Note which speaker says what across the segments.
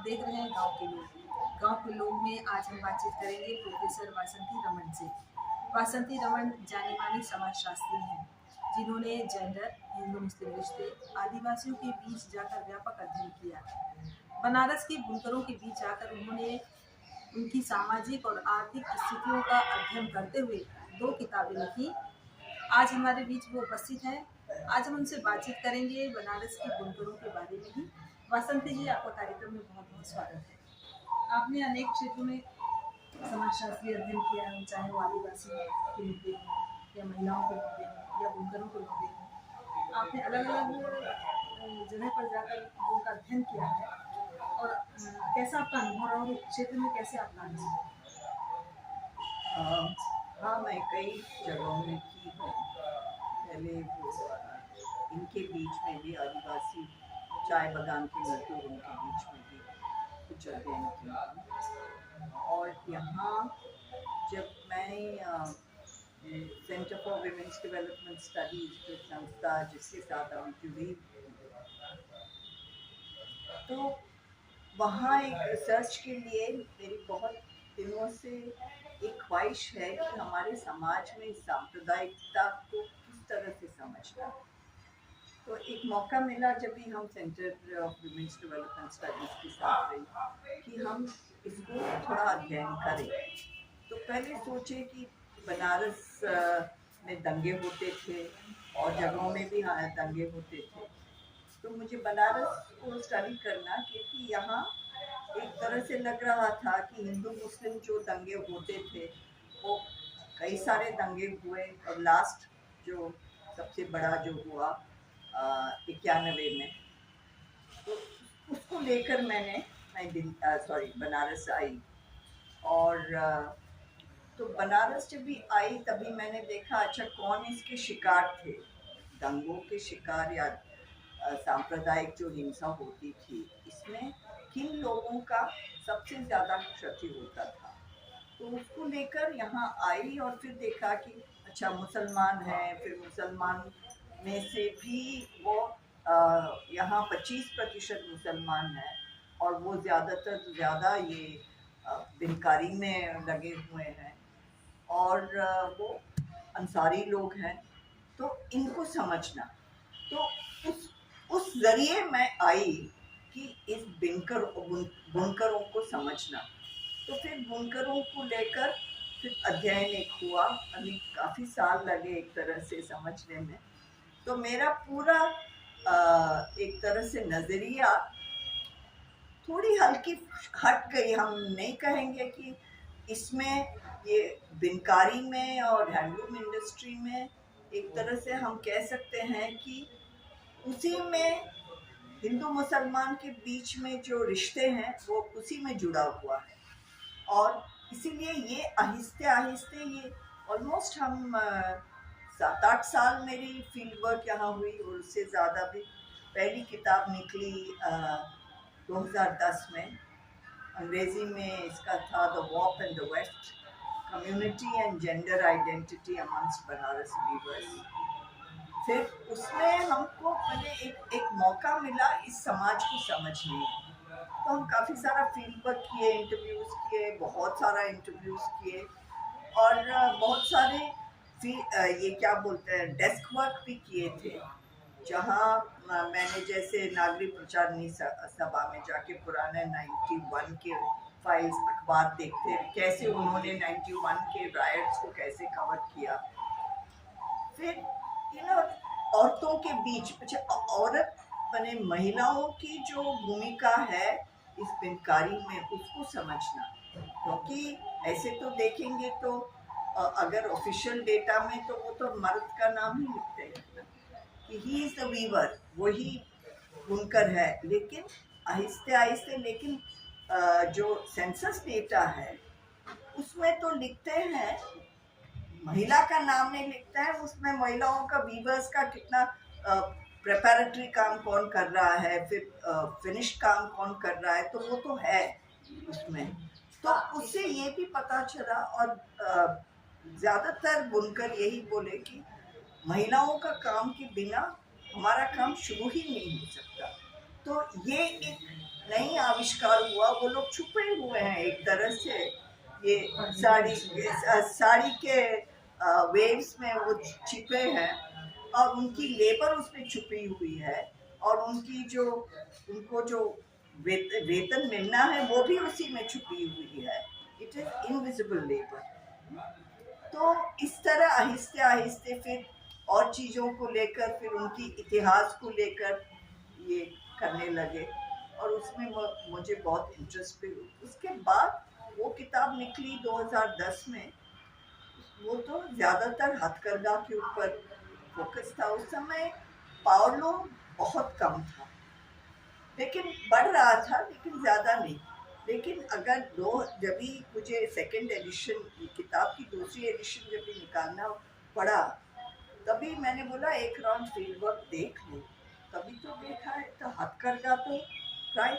Speaker 1: आप देख रहे हैं गाँव के लोग। गाँव के लोग में आज हम बातचीत करेंगे प्रोफेसर वासंती रमन से। वासंती रमन जानी-मानी समाजशास्त्री हैं, जिन्होंने जेंडर, हिंदू-मुस्लिम रिश्ते, आदिवासियों के बीच जाकर व्यापक अध्ययन किया। बनारस के बुनकरों के बीच जाकर उन्होंने उनकी सामाजिक और आर्थिक स्थितियों का अध्ययन करते हुए 2 किताबें लिखी। आज हमारे बीच वो उपस्थित हैं। आज हम उनसे बातचीत करेंगे बनारस के बुनकरों के बारे में ही। वासंती जी, आपका कार्यक्रम में बहुत-बहुत स्वागत है। आपने अनेक क्षेत्रों में समाजशास्त्री अध्ययन किया है, चाहे वो आदिवासी के मुद्दे हों या महिलाओं के मुद्दे हों या बुनकरों के मुद्दे हों। आपने अलग-अलग जगह पर जाकर उनका अध्ययन किया है और कैसा आपका अनुभव रहा और उस क्षेत्र में कैसे आप काम किए?
Speaker 2: हाँ, मैं कई जगहों में की हूँ। पहले वो इनके बीच में भी आदिवासी चाय बागान के मजदूरों के बीच में भी कुछ अध्ययन किया हूँ। और यहाँ जब मैं centre for women's development studies जो संस्था जिसके साथ अभी जुड़ी हूँ, तो वहाँ एक रिसर्च के लिए मेरी बहुत दिनों से एक ख्वाहिश है कि हमारे समाज में सांप्रदायिकता को किस तरह से समझना। तो एक मौका मिला जब भी हम centre of women's development studies के साथ रही कि हम इसको थोड़ा अध्ययन करें। तो पहले सोचे कि बनारस में दंगे होते थे और जगहों में भी हाँ दंगे होते थे, तो मुझे बनारस को स्टडी करना क्योंकि यहाँ एक तरह से लग रहा था कि हिंदू मुस्लिम जो दंगे होते थे वो कई सारे दंगे हुए और लास्ट जो सबसे बड़ा जो हुआ 91 में, तो उसको लेकर मैं बनारस आई। और तो बनारस जब भी आई तभी मैंने देखा अच्छा कौन इसके शिकार थे, दंगों के शिकार या सांप्रदायिक जो हिंसा होती थी इसमें किन लोगों का सबसे ज़्यादा क्षति होता था। तो उसको लेकर यहाँ आई और फिर देखा कि अच्छा मुसलमान हैं, फिर मुसलमान में से भी वो यहाँ 25% मुसलमान हैं और वो ज़्यादातर ज़्यादा ये बिनकारी में लगे हुए हैं और वो अंसारी लोग हैं। तो इनको समझना, तो उस जरिए मैं आई कि इस बुनकरों को समझना। तो फिर बुनकरों को लेकर फिर अध्ययन एक हुआ, अभी काफ़ी साल लगे एक तरह से समझने में। तो मेरा पूरा एक तरह से नज़रिया थोड़ी हल्की हट गई। हम नहीं कहेंगे कि इसमें ये बिनकारी में और हैंडलूम इंडस्ट्री में एक तरह से हम कह सकते हैं कि उसी में हिंदू मुसलमान के बीच में जो रिश्ते हैं वो उसी में जुड़ा हुआ है। और इसीलिए ये आहिस्ते आहिस्ते ये ऑलमोस्ट हम 7-8 साल मेरी फील्ड वर्क यहाँ हुई और उससे ज़्यादा भी। पहली किताब निकली 2010 में, अंग्रेज़ी में इसका था the walk in the west, community and gender identity amongst Banaras weavers. फिर उसमें हमको मैंने एक मौका मिला इस समाज को समझने। तो हम काफ़ी सारा फील्ड वर्क किए, इंटरव्यूज़ किए, बहुत सारा इंटरव्यूज़ किए और बहुत सारे ये क्या बोलते हैं डेस्क वर्क भी किए थे, जहाँ मैंने जैसे नागरिक प्रचारणी सभा में जाके पुराने 91 के फाइल्स अखबार देखते कैसे उन्होंने 91 के रायट्स को कैसे कवर किया। फिर औरतों के बीच अच्छा औरत बने महिलाओं की जो भूमिका है इस बिनकारी में उसको समझना, क्योंकि ऐसे तो देखेंगे तो अगर ऑफिशियल डेटा में तो वो तो मर्द का नाम ही लिखते हैं ना कि ही इज द वीवर, वही बुनकर है। लेकिन आहिस्ते आहिस्ते लेकिन जो सेंसस डेटा है उसमें तो लिखते हैं, महिला का नाम नहीं लिखता है उसमें, महिलाओं का वीवर्स का कितना प्रिपरेटरी काम कौन कर रहा है, फिर फिनिश काम कौन कर रहा है, तो वो तो है उसमें। तो उससे ये भी पता चला और ज़्यादातर बुनकर यही बोले कि महिलाओं का काम के बिना हमारा काम शुरू ही नहीं हो सकता। तो ये एक नहीं आविष्कार हुआ, वो लोग छुपे हुए हैं एक तरह से। ये साड़ी साड़ी के वेव्स में वो छिपे हैं और उनकी लेबर उसमें छुपी हुई है और उनकी जो उनको जो वेतन मिलना है वो भी उसी में छुपी हुई है। It is invisible labour. तो इस तरह आहिस्ते आहिस्ते फिर और चीज़ों को लेकर, फिर उनकी इतिहास को लेकर ये करने लगे और उसमें मुझे बहुत इंटरेस्ट भी हुई। उसके बाद वो किताब निकली 2010 में। वो तो ज़्यादातर हथकरघा के ऊपर फोकस था। उस समय पावरलूम बहुत कम था, लेकिन बढ़ रहा था, लेकिन ज़्यादा नहीं। लेकिन अगर जब भी मुझे सेकंड एडिशन, किताब की दूसरी एडिशन जब भी निकालना पड़ा, तभी मैंने बोला एक राउंड फील्ड वर्क देख लो। तभी तो देखा है, तो हथकरघा तो प्राय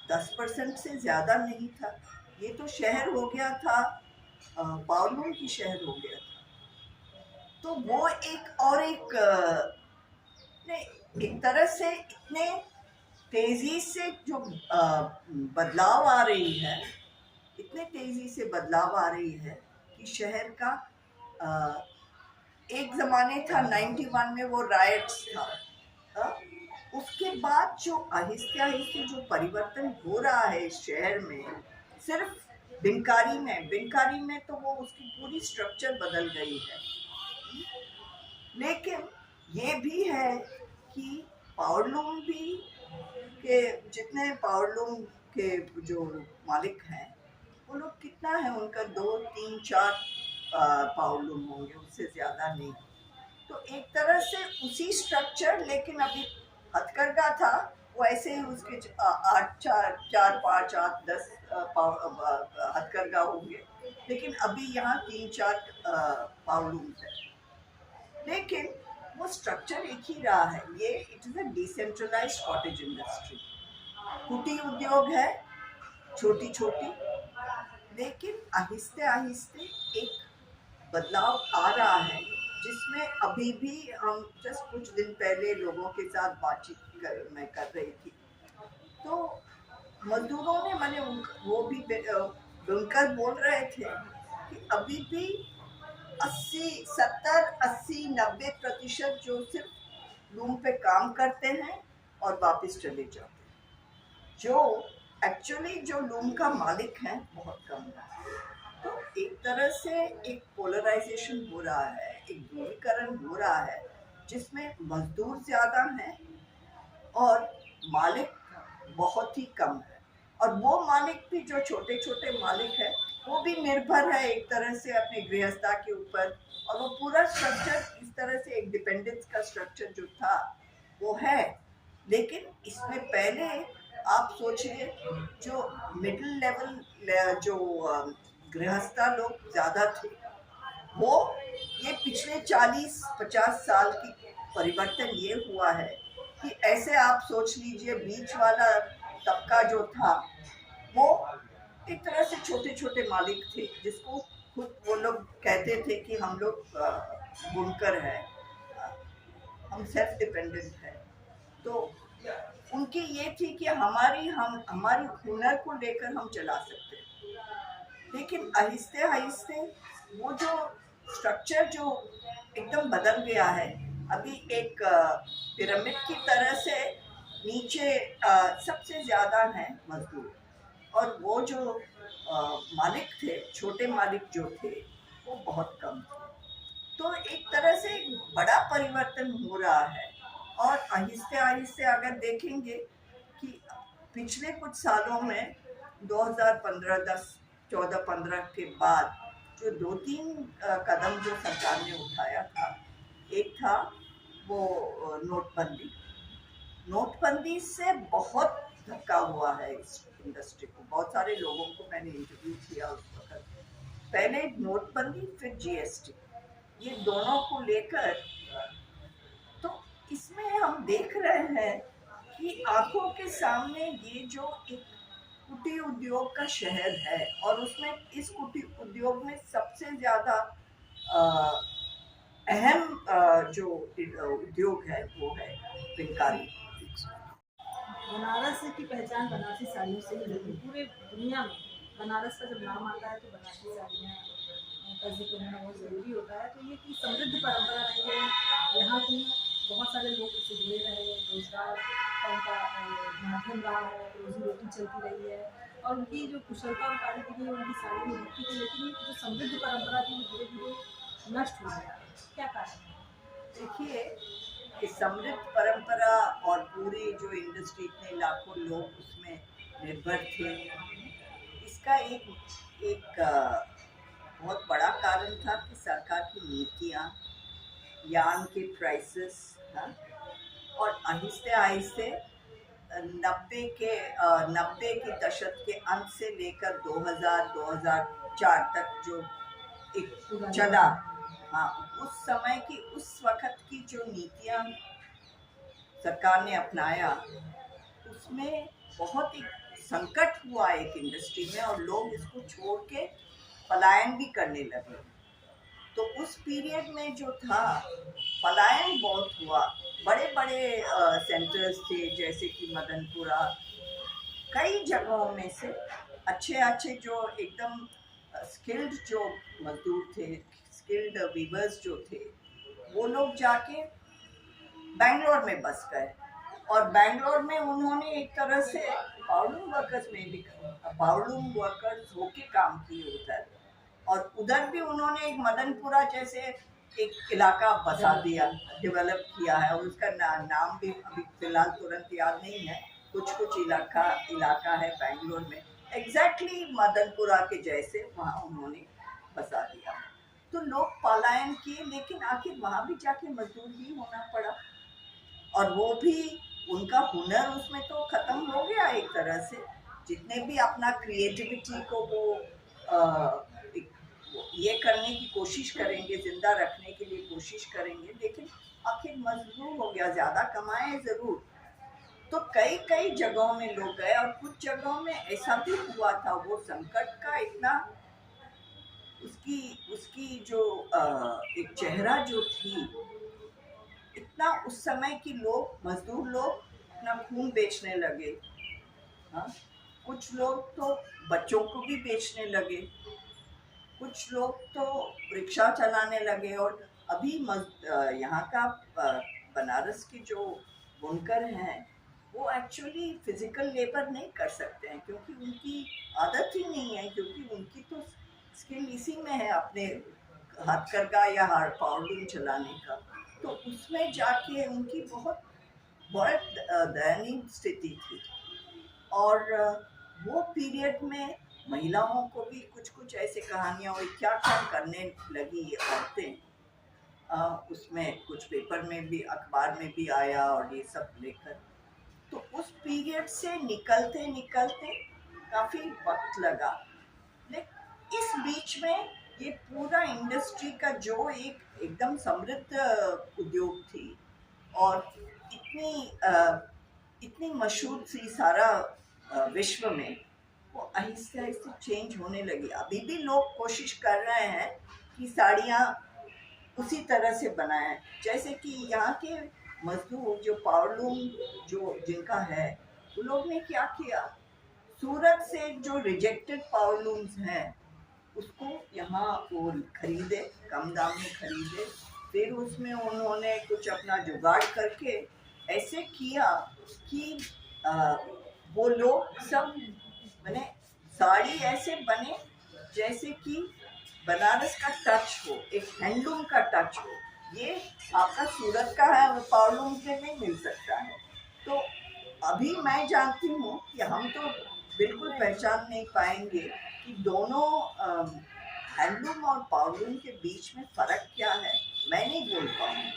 Speaker 2: 10% से ज़्यादा नहीं था। ये तो शहर हो गया था, पावलूम की शहर हो गया था। तो वो एक और एक एक तरह से इतने तेजी से जो बदलाव आ रही है, इतने तेजी से बदलाव आ रही है कि शहर का एक जमाने था 91 में वो राइट्स था। अ, उसके बाद जो आहिस्ते आहिस्ते जो परिवर्तन हो रहा है इस शहर में, सिर्फ बिनकारी में तो वो उसकी पूरी स्ट्रक्चर बदल गई है। लेकिन ये भी है कि पावरलूम भी के जितने पावरलूम के जो मालिक हैं, वो लोग कितना है उनका, 2 3 4 पावरलूम होंगे, उससे ज़्यादा नहीं। तो एक तरह से उसी स्ट्रक्चर, लेकिन अभी हथकरघा था वो ऐसे ही उसके 8 4 4 5 8 10 हथकरघा होंगे, लेकिन अभी यहाँ 3 4 पावरलूम्स है। लेकिन वो स्ट्रक्चर एक ही रहा है। ये it is a decentralised cottage industry, कुटीर उद्योग है, छोटी छोटी, लेकिन आहिस्ते आहिस्ते एक बदलाव आ रहा है, जिसमें अभी भी हम जस्ट कुछ दिन पहले लोगों के साथ मैं कर रही थी, तो मजदूरों ने मैंने वो भी बुनकर बोल रहे थे कि अभी भी 70 80 90% जो सिर्फ लूम पे काम करते हैं और वापस चले जाते हैं। जो एक्चुअली जो लूम का मालिक है बहुत कम है। तो एक तरह से एक पोलराइजेशन हो रहा है, एक ध्रुवीकरण हो रहा है, जिसमें मजदूर ज्यादा हैं और मालिक बहुत ही कम है। और वो मालिक भी जो छोटे छोटे मालिक है, वो भी निर्भर है एक तरह से अपने गृहस्था के ऊपर। और वो पूरा स्ट्रक्चर इस तरह से एक डिपेंडेंस का स्ट्रक्चर जो था वो है। लेकिन इसमें पहले आप सोचिए, जो मिडिल लेवल जो गृहस्था लोग ज्यादा थे, वो ये पिछले 40 50 साल की परिवर्तन ये हुआ है कि ऐसे आप सोच लीजिए बीच वाला तबका जो था वो एक तरह से छोटे छोटे मालिक थे, जिसको खुद वो लोग कहते थे कि हम लोग बुनकर हैं, हम सेल्फ डिपेंडेंट हैं। तो उनकी ये थी कि हमारी हुनर को लेकर हम चला सकते हैं। लेकिन आहिस्ते आहिस्ते वो जो स्ट्रक्चर जो एकदम बदल गया है। अभी एक पिरामिड की तरह से नीचे सबसे ज्यादा है मजदूर, और वो जो मालिक थे, छोटे मालिक जो थे, वो बहुत कम थे। तो एक तरह से एक बड़ा परिवर्तन हो रहा है। और आहिस्ते आहिस्ते अगर देखेंगे कि पिछले कुछ सालों में 2015 10 14 15 के बाद जो 2 3 कदम जो सरकार ने उठाया था, एक था वो नोटबंदी से बहुत धक्का हुआ है इस इंडस्ट्री को। बहुत सारे लोगों को मैंने इंटरव्यू किया उस वक्त। पहले नोटबंदी, फिर जीएसटी, ये दोनों को लेकर, तो इसमें हम देख रहे हैं कि आंखों के सामने ये जो एक कुटीर उद्योग का शहर है, और उसमें इस कुटीर उद्योग में सबसे ज्यादा अहम जो उद्योग है वो है पिनकारी।
Speaker 1: बनारस की पहचान बनारसी साड़ियों से ही होती है पूरे दुनिया में। बनारस का जब नाम आता है तो बनारसी साड़ियाँ का जिक्र होना बहुत ज़रूरी होता है। तो ये कि समृद्ध परंपरा रही है यहाँ की, बहुत सारे लोग इससे जुड़े रहे, रोजगार का उनका माध्यम रहा है, रोजी रोटी चलती रही है, और उनकी जो कुशलता और कारीगरी है उनकी साड़ी में दिखती थी, लेकिन ये जो समृद्ध परंपरा थी वो धीरे धीरे नष्ट हो गया। क्या कारण है?
Speaker 2: देखिए कि समृद्ध परंपरा और पूरी जो इंडस्ट्री, इतने लाखों लोग उसमें निर्भर थे, इसका एक एक बहुत बड़ा कारण था कि सरकार की नीतियाँ, यार्न के प्राइसेस, हाँ, और आहिस्ते आहिस्ते 90 के दशक के अंत से लेकर 2004 तक जो एक चला, हाँ, उस समय की, उस वक्त की जो नीतियाँ सरकार ने अपनाया, उसमें बहुत एक संकट हुआ एक इंडस्ट्री में, और लोग इसको छोड़ के पलायन भी करने लगे। तो उस पीरियड में जो था, पलायन बहुत हुआ। बड़े बड़े सेंटर्स थे जैसे कि मदनपुरा, कई जगहों में से अच्छे अच्छे जो एकदम स्किल्ड जो मजदूर थे, स्किल्ड वीवर्स जो थे, वो लोग जाके बैंगलोर में बस गए, और बैंगलोर में उन्होंने एक तरह से पावरलूम वर्कर्स होके काम किए उधर, और उधर भी उन्होंने एक मदनपुरा जैसे एक इलाका बसा दिया, डेवलप किया है, और उसका नाम भी अभी फिलहाल तुरंत याद नहीं है। कुछ इलाका है बैंगलोर में, एग्जैक्टली मदनपुरा के जैसे वहाँ उन्होंने बसा दिया। तो लोग पलायन किए, लेकिन आखिर वहाँ भी जाके मजदूर ही होना पड़ा, और वो भी उनका हुनर उसमें तो खत्म हो गया एक तरह से। जितने भी अपना क्रिएटिविटी को वो ये करने की कोशिश करेंगे, जिंदा रखने के लिए कोशिश करेंगे, लेकिन आखिर मजबूर हो गया, ज्यादा कमाए जरूर। तो कई कई जगहों में लोग गए, और कुछ जगहों में ऐसा भी हुआ था, वो संकट का इतना, उसकी उसकी जो एक चेहरा जो थी, इतना उस समय की लोग, मजदूर लोग अपना खून बेचने लगे, हाँ, कुछ लोग तो बच्चों को भी बेचने लगे, कुछ लोग तो रिक्शा चलाने लगे। और अभी यहाँ का बनारस के जो बुनकर हैं, वो एक्चुअली फिजिकल लेबर नहीं कर सकते हैं, क्योंकि उनकी आदत ही नहीं है, क्योंकि उनकी तो स्किल इसी में है, अपने हथकरघा या पावरलूम चलाने का। तो उसमें जाके उनकी बहुत बहुत दयनीय स्थिति थी। और वो पीरियड में महिलाओं को भी कुछ कुछ ऐसे कहानियाँ हुई, क्या क्या करने लगी ये औरतें, उसमें कुछ पेपर में भी, अखबार में भी आया, और ये सब लेकर। तो उस पीरियड से निकलते निकलते काफ़ी वक्त लगा, लेकिन इस बीच में ये पूरा इंडस्ट्री का जो एकदम समृद्ध उद्योग थी, और इतनी मशहूर थी सारा विश्व में, वो आहिस्ते आहिस्ते चेंज होने लगी। अभी भी लोग कोशिश कर रहे हैं कि साड़ियाँ उसी तरह से बनाएं, जैसे कि यहाँ के मजदूर जो पावरलूम जो जिनका है, वो लोग ने क्या किया, सूरत से जो रिजेक्टेड पावरलूम्स हैं उसको यहाँ वो खरीदे, कम दाम में खरीदे, फिर उसमें उन्होंने कुछ अपना जुगाड़ करके ऐसे किया कि वो लोग सब, मैंने साड़ी ऐसे बने जैसे कि बनारस का टच हो, एक हैंडलूम का टच हो। ये आपका सूरत का है, वो पावरलूम से नहीं मिल सकता है। तो अभी मैं जानती हूँ कि हम तो बिल्कुल पहचान नहीं पाएंगे कि दोनों हैंडलूम और पावरलूम के बीच में फ़र्क क्या है, मैं नहीं बोल पाऊँगी।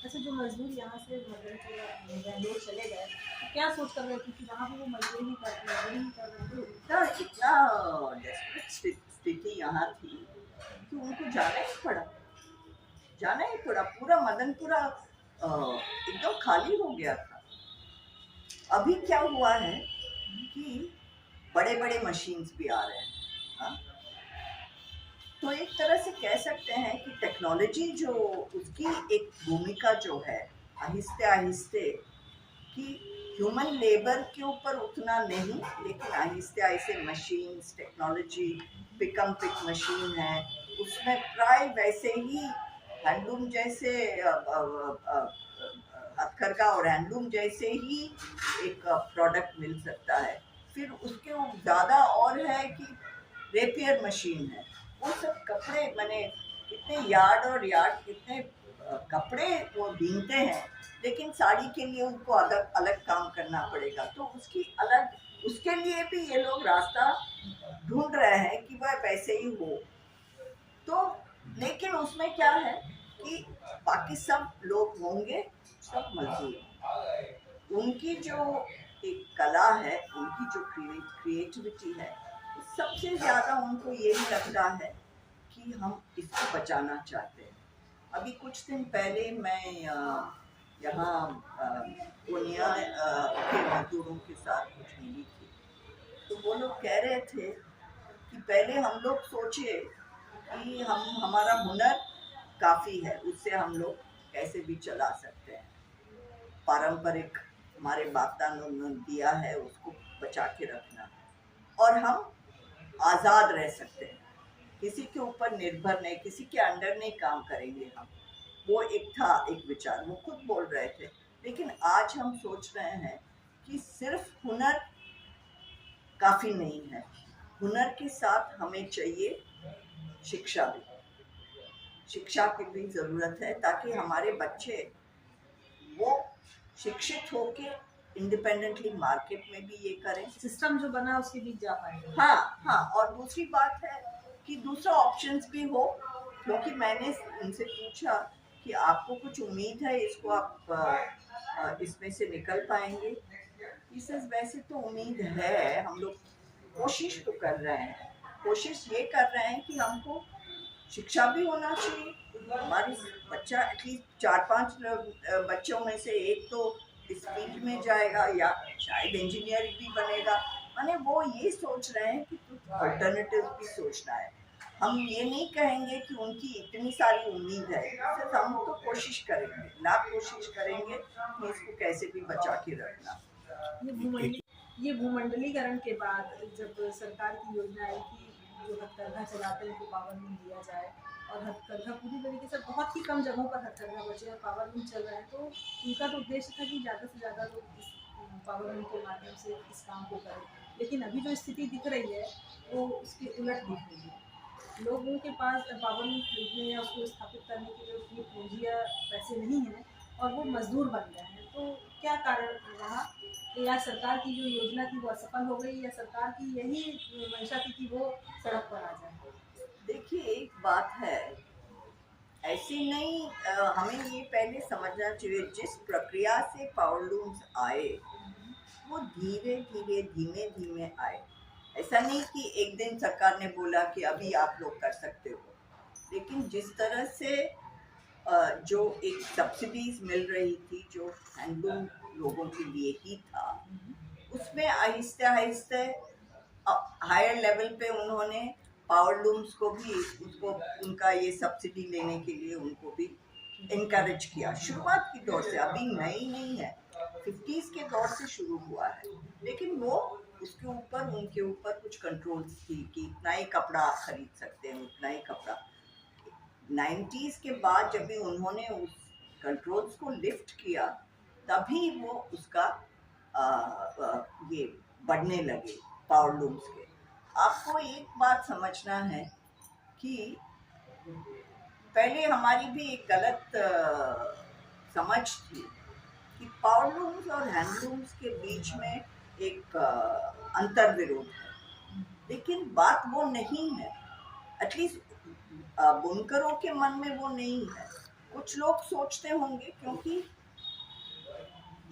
Speaker 1: अच्छा, जो मजदूर यहाँ से बैंगलोर चले गए, तो क्या सोच कर रहे थे कि वहाँ भी वो मजदूरी ही कर रहे थे?
Speaker 2: इतना डेस्परेट स्थिति यहाँ थी कि उनको जाना ही पड़ा। पूरा मदनपुरा एकदम खाली हो गया था। अभी क्या हुआ है कि बड़े बड़े मशीन्स भी आ रहे हैं, हाँ? तो एक तरह से कह सकते हैं कि टेक्नोलॉजी जो उसकी एक भूमिका जो है, आहिस्ते आहिस्ते कि ह्यूमन लेबर के ऊपर उतना नहीं, लेकिन आहिस्ते आहिस्ते मशीन्स, टेक्नोलॉजी, पिकम पिक मशीन है, उसमें प्राय वैसे ही हैंडलूम जैसे हथकरघा और हैंडलूम जैसे ही एक प्रोडक्ट मिल सकता है। फिर उसके ज़्यादा और है कि रेपियर मशीन है, वो सब कपड़े मैंने कितने यार्ड और यार्ड कितने कपड़े वो बीनते हैं, लेकिन साड़ी के लिए उनको अलग अलग काम करना पड़ेगा, तो उसकी अलग उसके लिए भी ये लोग रास्ता ढूंढ रहे हैं कि वह वैसे ही हो। तो लेकिन उसमें क्या है कि बाकी सब लोग होंगे, सब मजदूर, उनकी जो एक कला है, उनकी जो क्रिएटिविटी है, सबसे ज्यादा उनको यही लगता है कि हम इसको बचाना चाहते हैं। अभी कुछ दिन पहले मैं यहाँ पूर्णिया के मजदूरों के साथ कुछ मिली थी, तो वो लोग कह रहे थे कि पहले हम लोग सोचे कि हम हमारा हुनर काफ़ी है, उससे हम लोग कैसे भी चला सकते हैं, पारंपरिक हमारे बाप दादों ने दिया है उसको बचा के रखना, और हम आज़ाद रह सकते हैं, किसी के ऊपर निर्भर नहीं, किसी के अंडर नहीं काम करेंगे हम। वो एक था, एक विचार वो खुद बोल रहे थे। लेकिन आज हम सोच रहे हैं कि सिर्फ हुनर काफ़ी नहीं है, हुनर के साथ हमें चाहिए शिक्षा भी, शिक्षा की भी ज़रूरत है, ताकि हमारे बच्चे वो शिक्षित होके इंडिपेंडेंटली मार्केट में भी ये करें,
Speaker 1: सिस्टम जो बना उसके बीच जा पाएंगे।
Speaker 2: हाँ हाँ। और दूसरी बात है कि दूसरा ऑप्शंस भी हो, क्योंकि मैंने उनसे पूछा कि आपको कुछ उम्मीद है इसको आप इसमें से निकल पाएंगे। इसे वैसे तो उम्मीद है, हम लोग कोशिश तो कर रहे हैं, कोशिश ये कर रहे हैं कि हमको शिक्षा भी होना चाहिए, हमारी बच्चा एटलीस्ट 4-5 बच्चों में से एक तो इस फील्ड में जाएगा या शायद इंजीनियर भी बनेगा। माने वो ये सोच रहे हैं कि कुछ अल्टरनेटिव भी सोचना है। हम ये नहीं कहेंगे कि उनकी इतनी सारी उम्मीद है, सिर्फ हम तो कोशिश करेंगे, लाख कोशिश करेंगे कि इसको कैसे भी बचा के रखना।
Speaker 1: ये भूमंडलीकरण के बाद जब सरकार की योजना आई कि जो हथकरघा चलाते हैं उनको पावर लूम दिया जाए, और हथकरघा पूरी तरीके से बहुत ही कम जगहों पर हथकरघा बचे और पावर लूम चल रहा है, तो उनका तो उद्देश्य था कि ज़्यादा से ज़्यादा लोग इस पावर लूम के माध्यम से इस काम को करें। लेकिन अभी जो स्थिति दिख रही है वो उसके उलट दिख रही है। लोगों के पास पावर लूम खरीदने या उसको स्थापित करने के लिए उतनी पूंजी या पैसे नहीं हैं, और वो मजदूर बन गए हैं। तो क्या कारण रहा, या सरकार की जो योजना थी वो असफल हो गई, या सरकार की यही मंशा थी कि वो सड़क पर आ जाए?
Speaker 2: देखिए, एक बात है, ऐसे नहीं हमें ये पहले समझना चाहिए, जिस प्रक्रिया से पावर लूम्स आए वो धीरे धीरे धीमे धीमे आए। ऐसा नहीं कि एक दिन सरकार ने बोला कि अभी आप लोग कर सकते हो, लेकिन जिस तरह से जो एक सब्सिडीज मिल रही थी जो हैंडलूम लोगों के लिए ही था, उसमें आहिस्ते आहिस्ते हायर लेवल पे उन्होंने पावर लूम्स को भी उसको उनका ये सब्सिडी लेने के लिए उनको भी इनकरेज किया। शुरुआत की दौर से, अभी नई नहीं है, 50s के दौर से शुरू हुआ है, लेकिन वो उसके ऊपर उनके ऊपर कुछ कंट्रोल्स थी कि इतना ही कपड़ा आप खरीद सकते हैं, उतना ही कपड़ा। 90s के बाद जब भी उन्होंने उस कंट्रोल्स को लिफ्ट किया, तभी वो उसका ये बढ़ने लगे पावर लूम्स के। आपको एक बात समझना है कि पहले हमारी भी एक गलत समझ थी कि पावर लूम्स और हैंडलूम्स के बीच में एक अंतर विरोध है, लेकिन बात वो नहीं है। एटलीस्ट बुनकरों के मन में वो नहीं है। कुछ लोग सोचते होंगे, क्योंकि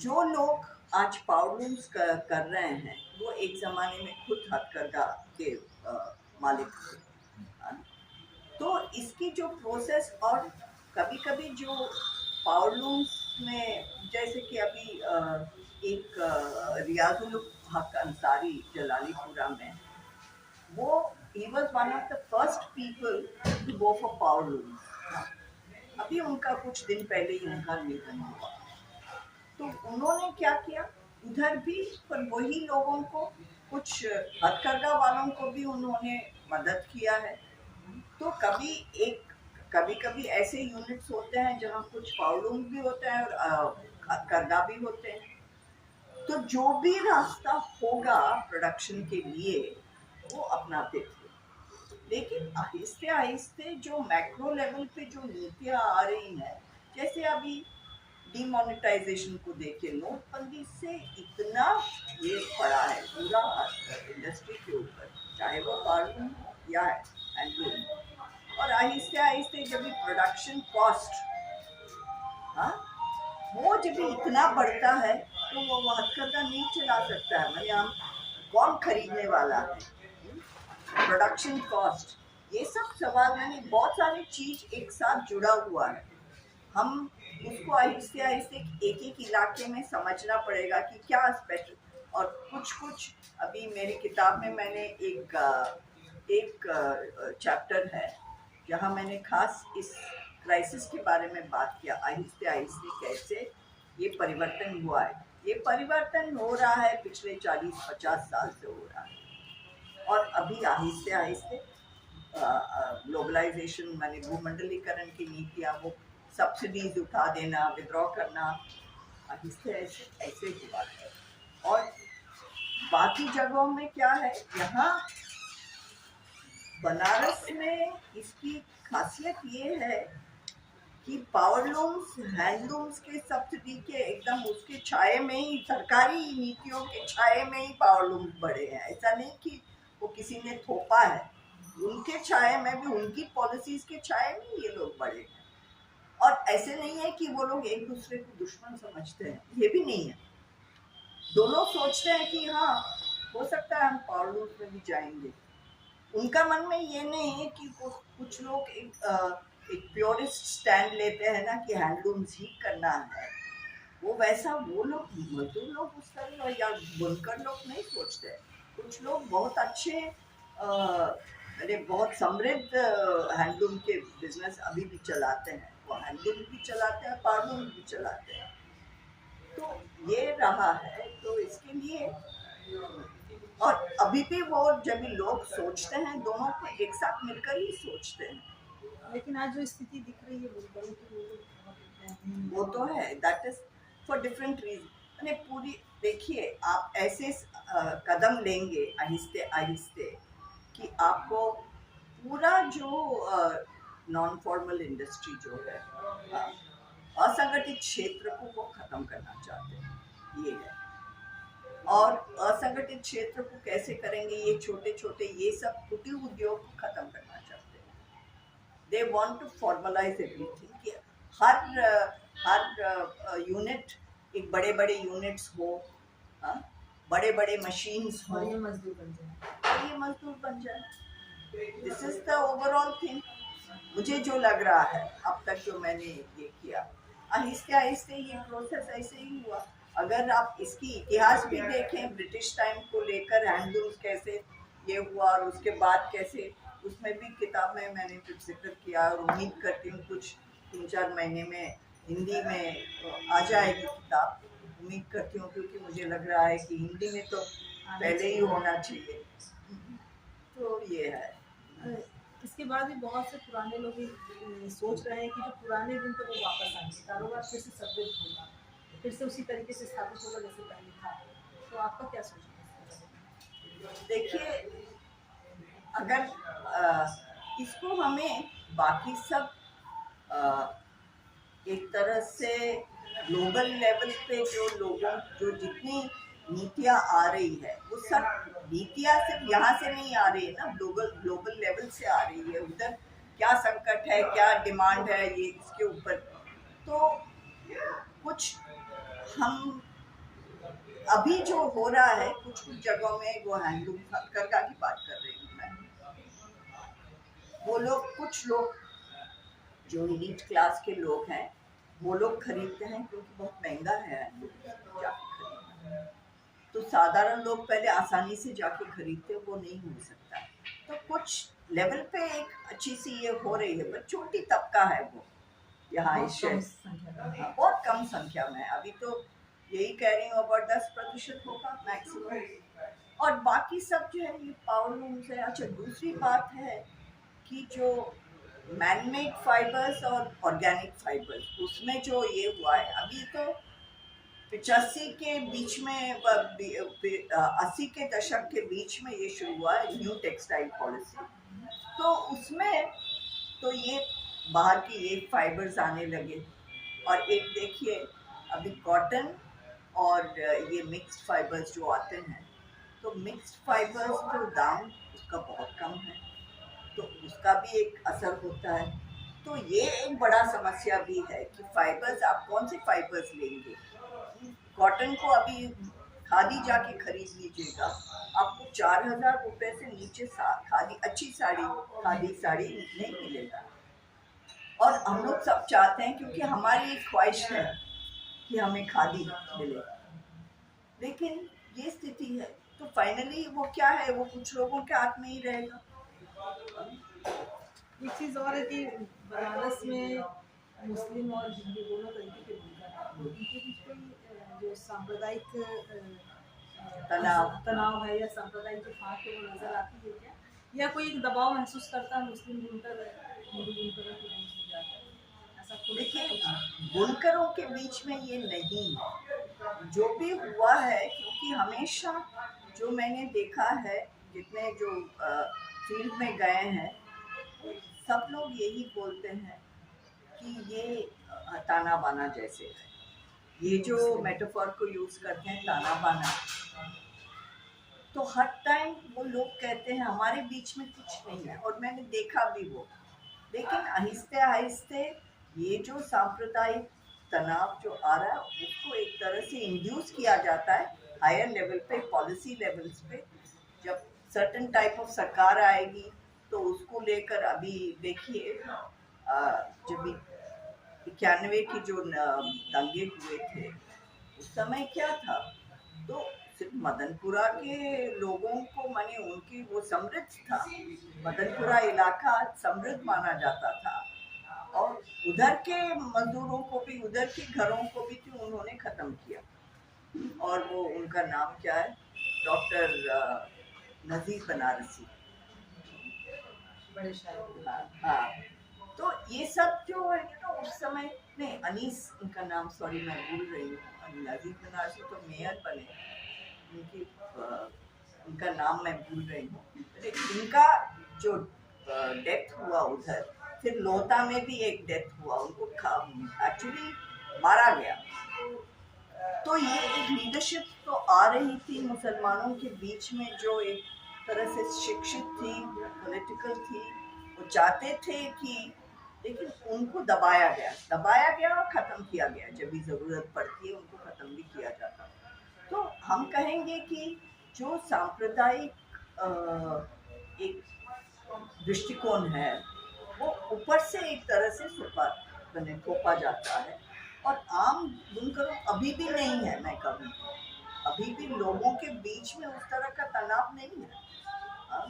Speaker 2: जो लोग आज पावर लूम्स कर रहे हैं वो एक ज़माने में खुद हथकरघा के मालिक थे, तो इसकी जो प्रोसेस, और कभी कभी जो पावर लूम्स में, जैसे कि अभी एक रियाजुल हक अंसारी जलालीपुरा में, वो he was one of the first people to go for power looms। अभी उनका कुछ दिन पहले ही उनका निधन हुआ, तो उन्होंने क्या किया, उधर भी, पर वही लोगों को, कुछ हथकरघा वालों को भी उन्होंने मदद किया है। तो कभी कभी ऐसे यूनिट्स होते हैं जहाँ कुछ पावलूम भी होते हैं और हथकरघा भी होते हैं। तो जो भी रास्ता होगा प्रोडक्शन के लिए वो अपनाते थे। लेकिन आहिस्ते आहिस्ते जो मैक्रो लेवल पे जो नीतियां आ रही हैं, जैसे अभी डिमोनेटाइजेशन को देखिए, नोटबंदी से इतना ये पड़ा है पूरा इंडस्ट्री के ऊपर, चाहे वो पार्लूम या हैंडलूम। और आहिस्ते आहिस्ते जब प्रोडक्शन कॉस्ट, हाँ, वो जब इतना बढ़ता है तो वो हथकरघा नहीं चला सकता है, मतलब हम कौन खरीदने वाला है, प्रोडक्शन कॉस्ट, ये सब सवाल, यानी बहुत सारी चीज एक साथ जुड़ा हुआ है। हम उसको आहिस्ते आहिस्ते एक एक इलाके में समझना पड़ेगा कि क्या स्पेशल। और कुछ कुछ अभी मेरी किताब में मैंने एक चैप्टर है जहाँ मैंने खास इस क्राइसिस के बारे में बात किया, आहिस्ते आहिस्ते कैसे ये परिवर्तन हुआ है। ये परिवर्तन हो रहा है पिछले 40-50 साल से हो रहा है, और अभी आहिस्ते आहिस्ते ग्लोबलाइजेशन, माने भूमंडलीकरण की नीतियाँ, वो सब्सिडीज उठा देना, विड्रॉ करना, आहिस्ते ऐसे ऐसे हुआ है। और बाकी जगहों में क्या है, यहाँ बनारस में इसकी खासियत ये है कि पावरलूम्स, हैंडलूम्स के सब्सिडी के एकदम उसके छाये में ही, सरकारी नीतियों के छाये में ही पावरलूम्स बढ़े हैं। ऐसा नहीं कि वो किसी ने थोपा है, उनके छाये में भी, उनकी पॉलिसीज के छाये में ये लोग बढ़े हैं। और ऐसे नहीं है कि वो लोग एक दूसरे को दुश्मन समझते हैं, ये भी नहीं है। दोनों सोचते हैं कि हाँ, हो सकता है हम पावरलूम्स में भी जाएंगे। उनका मन में ये नहीं है कि कुछ लोग एक प्योरिस्ट स्टैंड लेते हैं ना कि हैंडलूम्स ही करना है, वो वैसा, वो लोग मजदूर लोग उस तरह या बुनकर लोग नहीं सोचते। कुछ लोग बहुत अच्छे, अरे बहुत समृद्ध हैंडलूम के बिजनेस अभी भी चलाते हैं, वो हैंडलूम भी चलाते हैं, पावरलूम भी चलाते हैं। तो ये रहा है, तो इसके लिए, और अभी भी वो जब भी लोग सोचते हैं, दोनों को एक साथ मिलकर ही सोचते हैं।
Speaker 1: लेकिन आज जो स्थिति दिख रही है बुलबुलों की, वो लोग बहुत
Speaker 2: वो तो है, that is for different reason. मैंने पूरी, देखिए आप ऐसे कदम लेंगे आहिस्ते आहिस्ते कि आपको पूरा जो नॉन फॉर्मल इंडस्ट्री जो है, असंगठित क्षेत्र को वो खत्म करना चाहते हैं, ये है। और असंगठित क्षेत्र को कैसे करेंगे, ये छोटे छोटे ये सब कुटीर उद्योग को खत्म करना चाहते हैं। They want to formalise everything कि हर यूनिट, एक बड़े बड़े यूनिट्स हो, बड़े बड़े मशीन्स हो,
Speaker 1: और ये मजदूर बन जाए,
Speaker 2: और ये मजदूर बन जाए। This is the overall thing. मुझे जो लग रहा है अब तक जो मैंने ये किया, आहिस्ते आहिस्ते ये प्रोसेस ऐसे ही हुआ। अगर आप इसकी इतिहास भी देखें, ब्रिटिश टाइम को लेकर हैंडलूम्स कैसे ये हुआ और उसके बाद कैसे, उसमें भी किताब में मैंने कुछ जिक्र किया, और उम्मीद करती हूँ कुछ 3-4 महीने में हिंदी में आ जाएगी किताब, उम्मीद करती हूँ, क्योंकि मुझे लग रहा है कि हिंदी में तो पहले ही होना चाहिए। तो ये है।
Speaker 1: इसके बाद भी बहुत से पुराने लोग सोच रहे हैं कि जो पुराने दिन थे वो वापस आएंगे, कारोबार फिर से समृद्ध होगा, फिर से उसी तरीके से स्थापित होगा जैसे पहले था। तो आपका क्या सोचना है?
Speaker 2: देखिए, अगर इसको हमें बाकी सब एक तरह से ग्लोबल लेवल पे जो लोगों, जो जितनी नीतियाँ आ रही है, वो सब नीतियाँ सिर्फ यहाँ से नहीं आ रही है ना, ग्लोबल ग्लोबल लेवल से आ रही है। उधर क्या संकट है, क्या डिमांड है, ये इसके ऊपर तो कुछ हम अभी जो हो रहा है कुछ कुछ जगहों में, वो हैंडलूम हथकरघा की बात कर रही हूँ मैं, वो लोग, कुछ लोग जो एलीट क्लास के लोग हैं, वो लोग खरीदते हैं क्योंकि बहुत महंगा है हैंडलूम जाके खरीदना। तो साधारण लोग पहले आसानी से जाके खरीदते, वो नहीं हो सकता। तो कुछ लेवल पे एक अच्छी सी ये हो रही है, पर छोटी तबका है वो यहाँ इस शहर, बहुत कम संख्या में। अभी तो यही कह रही हूँ, अबाउट 10% होगा मैक्सिमम। और बाकी सब जो है ये पावर लूम्स है। अच्छा, दूसरी बात है कि जो मैनमेड फाइबर्स और ऑर्गेनिक फाइबर्स, उसमें जो ये हुआ है अभी तो 85 के बीच में 80 के दशक के बीच में ये शुरू हुआ है न्यू टेक्सटाइल पॉलिसी। तो उसमें तो ये बाहर की ये फाइबर्स आने लगे। और एक देखिए अभी कॉटन और ये मिक्स्ड फाइबर्स जो आते हैं, तो मिक्स्ड फाइबर्स तो दाम उसका बहुत कम है, तो उसका भी एक असर होता है। तो ये एक बड़ा समस्या भी है कि फाइबर्स आप कौन से फाइबर्स लेंगे। कॉटन को अभी खादी जाके खरीद लीजिएगा, आपको 4,000 रुपए से नीचे खादी अच्छी साड़ी, खादी साड़ी नहीं मिलेगा। और हम लोग सब चाहते हैं, क्योंकि हमारी एक ख्वाहिश है कि हमें खादी मिले, लेकिन ये स्थिति है। तो फाइनली वो क्या है, वो कुछ लोगों के हाथ में ही रहेगा।
Speaker 1: एक चीज़ और है कि बनारस में मुस्लिम और हिंदू दोनों तरीके के बुनकर हैं, तो उनके बीच कोई जो सांप्रदायिक तनाव है या सांप्रदायिक जो फाँक है वो नज़र आती है क्या, या कोई एक दबाव महसूस करता है मुस्लिम बुनकर हिंदू बुनकरों के बीच में जाकर, ऐसा कुछ?
Speaker 2: देखिए, बुनकरों के बीच में ये नहीं है। जो भी हुआ है, क्योंकि हमेशा जो मैंने देखा है, जितने जो फील्ड में गए हैं, सब लोग यही बोलते हैं कि ये ताना बाना जैसे है। ये जो मेटाफर को यूज करते हैं ताना बाना, तो हर टाइम वो लोग कहते हैं हमारे बीच में कुछ नहीं है, और मैंने देखा भी वो। लेकिन आहिस्ते आहिस्ते ये जो सांप्रदायिक तनाव जो आ रहा है, उसको एक तरह से इंड्यूस किया जाता है हायर लेवल पे, पॉलिसी लेवल्स पे। जब सर्टेन टाइप ऑफ सरकार आएगी तो उसको लेकर, अभी देखिए जब 91 की जो दंगे हुए थे, उस समय क्या था, तो सिर्फ मदनपुरा के लोगों को, माने उनकी वो समृद्ध था, मदनपुरा इलाका समृद्ध माना जाता था, और उधर के मजदूरों को भी, उधर के घरों को भी तो उन्होंने खत्म किया। और वो उनका नाम क्या है, डॉक्टर नजीर बनारसी,
Speaker 1: बड़े शायर।
Speaker 2: हाँ। तो ये सब जो है ना उस समय, नहीं अनीस उनका नाम, सॉरी मैं भूल रही हूँ, नजीर बनारसी तो मेयर बने, उनकी उनका नाम मैं भूल रही हूँ। इनका जो डेथ हुआ उधर, फिर लोहता में भी एक डेथ हुआ, उनको एक्चुअली मारा गया। तो ये एक लीडरशिप तो आ रही थी मुसलमानों के बीच में, जो एक तरह से शिक्षित थी, पॉलिटिकल थी, वो चाहते थे कि, लेकिन उनको दबाया गया और ख़त्म किया गया। जब भी ज़रूरत पड़ती है उनको ख़त्म भी किया जाता। तो हम कहेंगे कि जो सांप्रदायिक एक दृष्टिकोण है, वो ऊपर से एक तरह से थोपा जाता है, और आम बुनकरों अभी भी नहीं है। मैं कहूँ अभी भी लोगों के बीच में उस तरह का तनाव नहीं है। हाँ?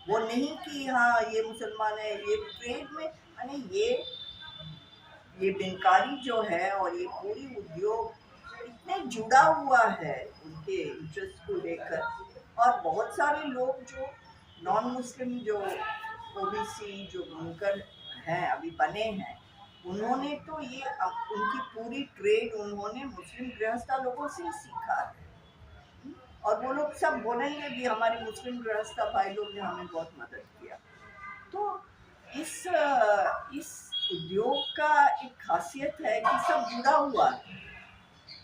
Speaker 2: वो नहीं कि हाँ ये मुसलमान है, ये ट्रेड में, यानी ये बिनकारी जो है और ये पूरी उद्योग इतने जुड़ा हुआ है उनके इंटरेस्ट को लेकर। और बहुत सारे लोग जो नॉन मुस्लिम, जो ओबीसी जो बुनकर हैं, अभी बने हैं, उन्होंने तो ये उनकी पूरी ट्रेड उन्होंने मुस्लिम गृहस्था लोगों से ही सीखा है। और वो लोग सब बोलेंगे भी, हमारे मुस्लिम गृहस्था भाई लोग ने हमें बहुत मदद किया। तो इस उद्योग का एक खासियत है कि सब जुड़ा हुआ है,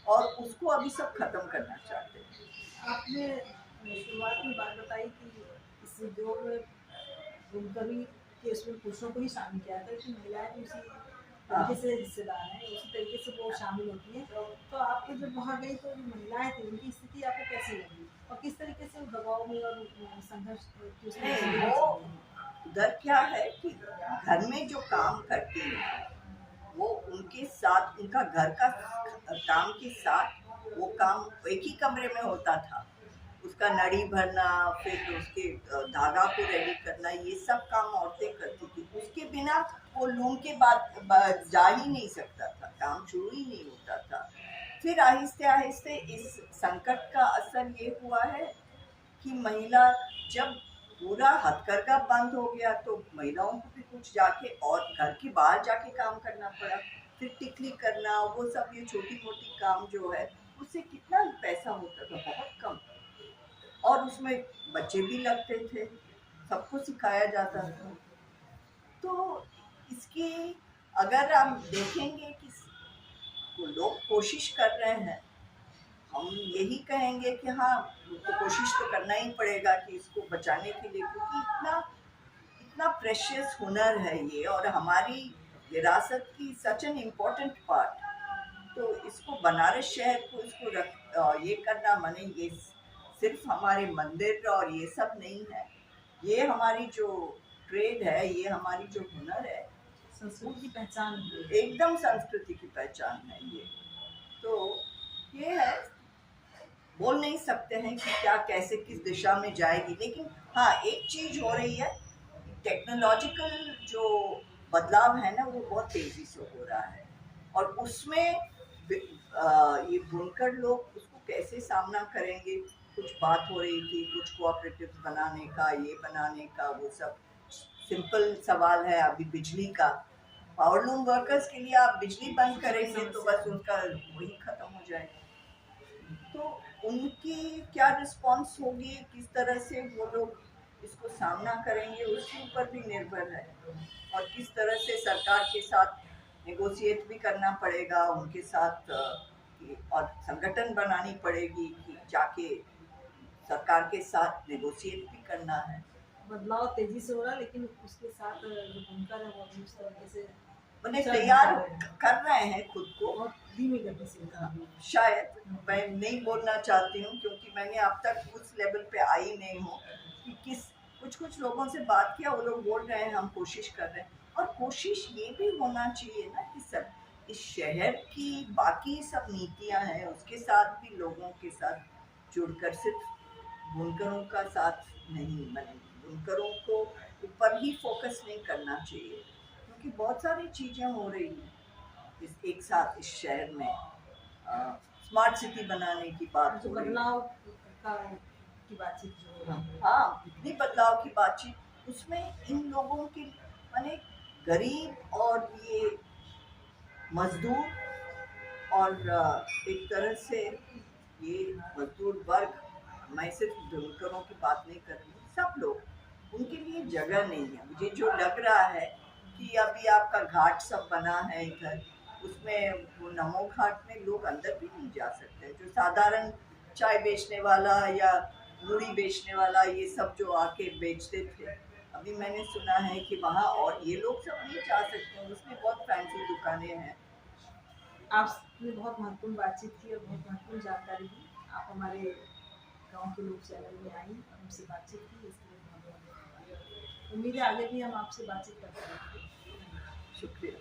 Speaker 2: और उसको अभी सब खत्म करना चाहते हैं।
Speaker 1: आपने शुरुआत में बात बताई कि इस उद्योग में बुनकरी के उसमें पुरुषों को ही शामिल किया था, लेकिन महिलाएं भी उसी तरीके से हिस्सेदार हैं, उसी तरीके से वो शामिल होती हैं। तो आपको जब वहाँ गई तो जो महिलाएं थी उनकी स्थिति आपको कैसी लगी, और किस तरीके से दबाव में और संघर्ष की उसमें?
Speaker 2: वो उधर क्या है कि घर में जो काम करती है, वो उनके साथ, उनका घर का काम के साथ वो काम एक ही कमरे में होता था। उसका नड़ी भरना, फिर उसके धागा को रेडी करना, ये सब काम औरतें करती थी। उसके बिना वो लूम के बाद जा ही नहीं सकता था, काम शुरू ही नहीं होता था। फिर आहिस्ते आहिस्ते इस संकट का असर ये हुआ है कि महिला जब पूरा हथकरघा बंद हो गया तो महिलाओं को भी कुछ जाके और घर के बाहर जाके काम करना पड़ा। फिर टिकली करना, वो सब ये छोटी मोटी काम जो है उससे कितना पैसा होता था, बहुत कम। और उसमें बच्चे भी लगते थे, सबको सिखाया जाता था। तो इसकी अगर हम देखेंगे कि वो लोग कोशिश कर रहे हैं, हम यही कहेंगे कि हाँ, तो कोशिश तो करना ही पड़ेगा कि इसको बचाने के लिए, क्योंकि इतना इतना प्रेशियस हुनर है ये और हमारी विरासत की सच एन इम्पोर्टेंट पार्ट। तो इसको बनारस शहर को इसको ये करना माने ये सिर्फ हमारे मंदिर और ये सब नहीं है, ये हमारी जो ट्रेड है, ये हमारी जो हुनर है,
Speaker 1: संस्कृति की पहचान है।
Speaker 2: एकदम संस्कृति की पहचान है ये। तो ये है, बोल नहीं सकते हैं कि क्या कैसे किस दिशा में जाएगी, लेकिन हाँ एक चीज हो रही है, टेक्नोलॉजिकल जो बदलाव है ना वो बहुत तेजी से हो रहा है और उसमें ये बुनकर लोग उसको कैसे सामना करेंगे। कुछ बात हो रही थी कुछ कोऑपरेटिव बनाने का, ये बनाने का, वो सब सिंपल सवाल है अभी बिजली का। पावरलूम वर्कर्स के लिए आप बिजली बंद करेंगे तो बस उनका वही खत्म हो जाएगा। तो उनकी क्या रिस्पॉन्स होगी, किस तरह से वो लोग इसको सामना करेंगे, उसके ऊपर भी निर्भर है। और किस तरह से सरकार के साथ नेगोशिएट भी करना पड़ेगा उनके साथ, और संगठन बनानी पड़ेगी कि जाके सरकार के साथ नेगोशिएट भी करना है।
Speaker 1: बदलाव तेजी से हो रहा है, लेकिन उसके साथ जो बुनकर है वो भी उस तरीके से
Speaker 2: उन्हें तैयार कर रहे हैं खुद को,
Speaker 1: बहुत धीमी गति से।
Speaker 2: शायद मैं नहीं बोलना चाहती हूँ क्योंकि मैंने अब तक उस लेवल पे आई नहीं हूँ कि किस कुछ लोगों से बात किया, वो लोग बोल रहे हैं हम कोशिश कर रहे हैं। और कोशिश ये भी होना चाहिए ना कि सब इस शहर की बाकी सब नीतियाँ हैं उसके साथ भी लोगों के साथ जुड़कर, सिर्फ बुनकरों का साथ नहीं, मैंने बुनकरों को ऊपर ही फोकस नहीं करना चाहिए क्योंकि बहुत सारी चीज़ें हो रही हैं इस एक साथ इस शहर में। स्मार्ट सिटी बनाने की बात
Speaker 1: जो
Speaker 2: हो रही है,
Speaker 1: बदलाव का की बातचीत जो हो रही है।
Speaker 2: हाँ इतनी बदलाव की बातचीत, उसमें इन लोगों के माने गरीब और ये मजदूर और एक तरह से ये मजदूर वर्ग, मैं सिर्फ बुनकरों की बात नहीं कर रही हूँ, सब लोग, उनके लिए जगह नहीं है। मुझे जो लग रहा है कि अभी आपका घाट सब बना है इधर, उसमें वो नमो घाट में लोग अंदर भी नहीं जा सकते। जो साधारण चाय बेचने वाला या मूढ़ी बेचने वाला ये सब जो आके बेचते थे, अभी मैंने सुना है कि वहाँ और ये लोग सब नहीं जा सकते, उसमें बहुत फैंसी दुकानें हैं।
Speaker 1: आपने बहुत महत्वपूर्ण बातचीत की और बहुत महत्वपूर्ण जानकारी दी। आप हमारे गांव के लोग चैनल में आई और हमसे बातचीत की, इसके लिए बहुत बहुत धन्यवाद। उम्मीद है आगे भी हम आपसे बातचीत करते रहेंगे।
Speaker 2: शुक्रिया।